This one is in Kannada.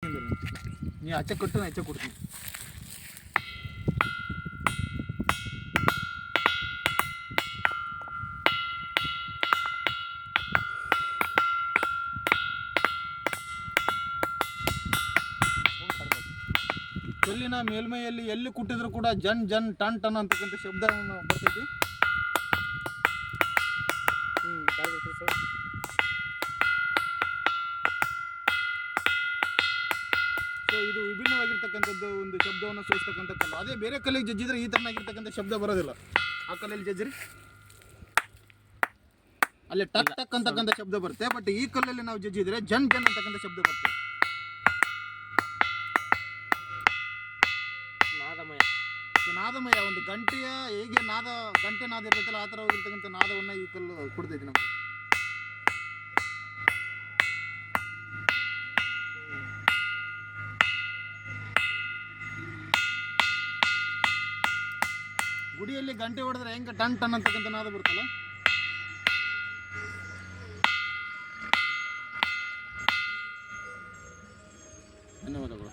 ನೀ ಆಚೆ ಕೊಟ್ಟು ನಾನು ಆಚೆ ಕೊಡ್ತೀನಿ. ಕಲ್ಲಿನ ಮೇಲ್ಮೈಯಲ್ಲಿ ಎಲ್ಲಿ ಕುಟ್ಟಿದ್ರು ಕೂಡ ಜನ್ ಜನ್ ಟನ್ ಟನ್ ಅಂತಕ್ಕಂಥ ಶಬ್ದ ಬರ್ತೈತಿ. ಸೊ ಇದು ವಿಭಿನ್ನವಾಗಿರ್ತಕ್ಕಂಥದ್ದು ಒಂದು ಶಬ್ದವನ್ನು ಸೂಚಿಸ್ತಕ್ಕಂಥ ಕಲ್ಲು. ಅದೇ ಬೇರೆ ಕಲ್ಲಿಗೆ ಜಜ್ಜಿದ್ರೆ ಈ ಥರನಾಗಿರ್ತಕ್ಕಂಥ ಶಬ್ದ ಬರೋದಿಲ್ಲ. ಆ ಕಲ್ಲಲ್ಲಿ ಜಜ್ಜ್ರಿ ಅಲ್ಲಿ ಟಕ್ ಟಕ್ ಅಂತಕ್ಕಂಥ ಶಬ್ದ ಬರುತ್ತೆ. ಬಟ್ ಈ ಕಲ್ಲಲ್ಲಿ ನಾವು ಜಜ್ಜಿದ್ರೆ ಜನ್ ಜನ್ ಅಂತಕ್ಕಂಥ ಶಬ್ದ ಬರುತ್ತೆ. ನಾದಮಯ ಒಂದು ಗಂಟೆಯ ಹೇಗೆ ಗಂಟೆ ನಾದ ಇರ್ತೈತಲ್ಲ ಆ ಥರ ಹೋಗಿರ್ತಕ್ಕಂಥ ನಾದವನ್ನು ಈ ಕಲ್ಲು ಕೊಡ್ತೈತಿ ನಮಗೆ. ಗುಡಿಯಲ್ಲಿ ಗಂಟೆ ಹೊಡೆದ್ರೆ ಹೆಂಗೆ ಟನ್ ಟನ್ ಅಂತಕ್ಕಂಥ ನಾದ ಬರುತ್ತಲ್ಲ. ಧನ್ಯವಾದಗಳು.